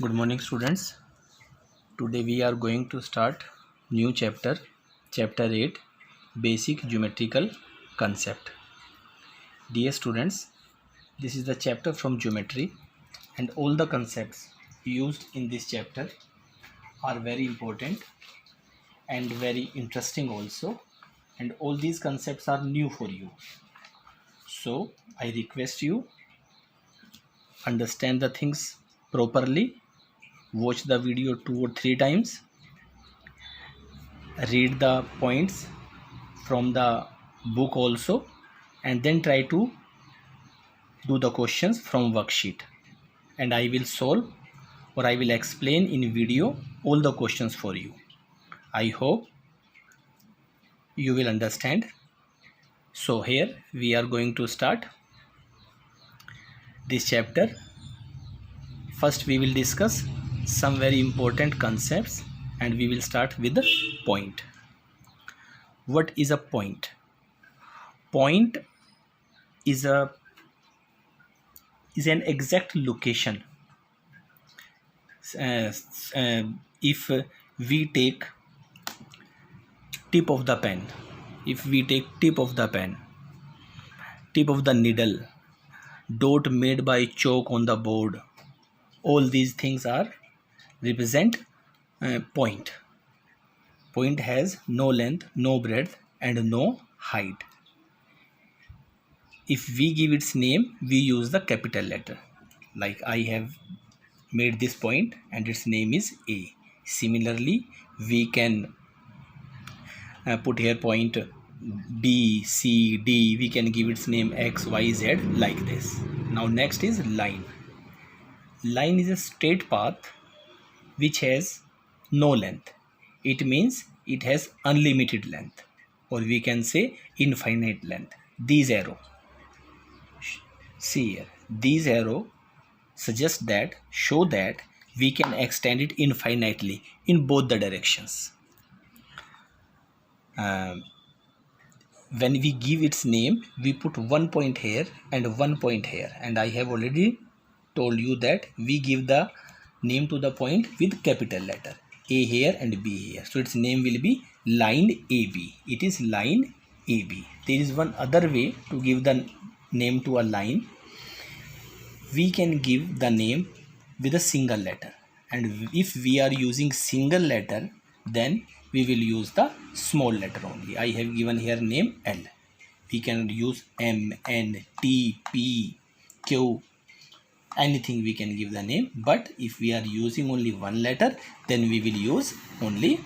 Good morning, students. Today we are going to start new chapter 8, Basic Geometrical Concept. Dear students, this is the chapter from geometry, and all the concepts used in this chapter are very important and very interesting also, and all these concepts are new for you. So I request you understand the things properly, watch the video 2 or 3 times, read the points from the book also, and then try to do the questions from worksheet, and I will solve or I will explain in video all the questions for you. I hope you will understand. So here we are going to start this chapter. First we will discuss some very important concepts, and we will start with the point. What is a point? Point is an exact location. If we take tip of the pen, tip of the needle, dot made by chalk on the board, all these things are represent point. Point has no length, no breadth, and no height. If we give its name, we use the capital letter. Like I have made this point and its name is A. Similarly, we can put here point B, C, D. We can give its name X, Y, Z like this. Now next is line. Line is a straight path which has no length. It means it has unlimited length, or we can say infinite length. These arrow, see here, these arrow suggest that, show that we can extend it infinitely in both the directions. When we give its name, we put one point here and one point here, and I have already told you that we give the name to the point with capital letter, A here and B here. So its name will be line AB. It is line AB. There is one other way to give the name to a line. We can give the name with a single letter, and if we are using single letter, then we will use the small letter only. I have given here name L. We can use M, N, T, P, Q, anything we can give the name. But if we are using only one letter, then we will use only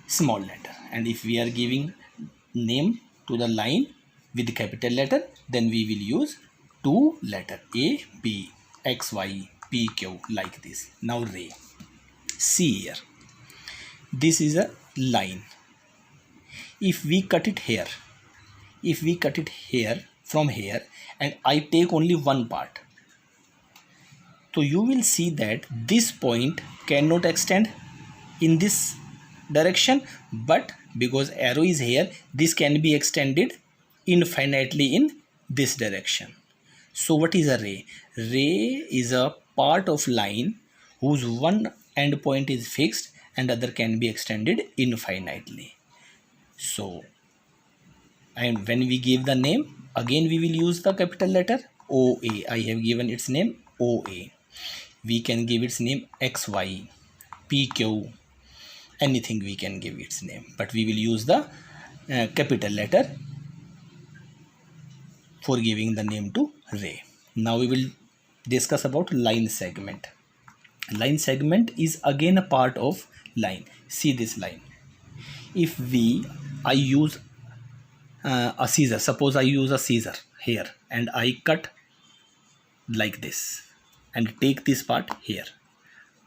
small letter. And if we are giving name to the line with capital letter, then we will use two letter, A, B, X, Y, P, Q, like this. Now ray. See here, this is a line. If we cut it here, from here, and I take only one part, so you will see that this point cannot extend in this direction, but because arrow is here, this can be extended infinitely in this direction. So what is a ray? Ray is a part of line whose one end point is fixed and other can be extended infinitely. So, and when we give the name, again we will use the capital letter OA. I have given its name OA. We can give its name XY, PQ, anything we can give its name, but we will use the capital letter for giving the name to ray. Now we will discuss about line segment. Line segment is again a part of line. See this line. If I use a scissor, suppose I use a scissor here and I cut like this and take this part here,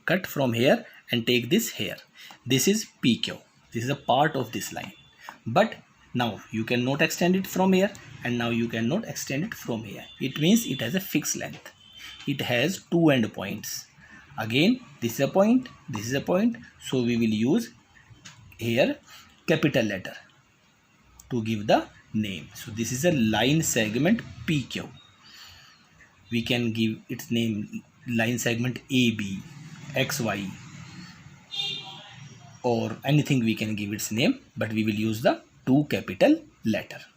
cut from here and take this here. This is PQ. This is a part of this line, but now you cannot extend it from here, and now you cannot extend it from here. It means it has a fixed length. It has two end points. Again, this is a point, this is a point. So we will use here capital letter to give the name. So this is a line segment PQ. We can give its name line segment AB, xy or anything we can give its name, but we will use the two capital letter.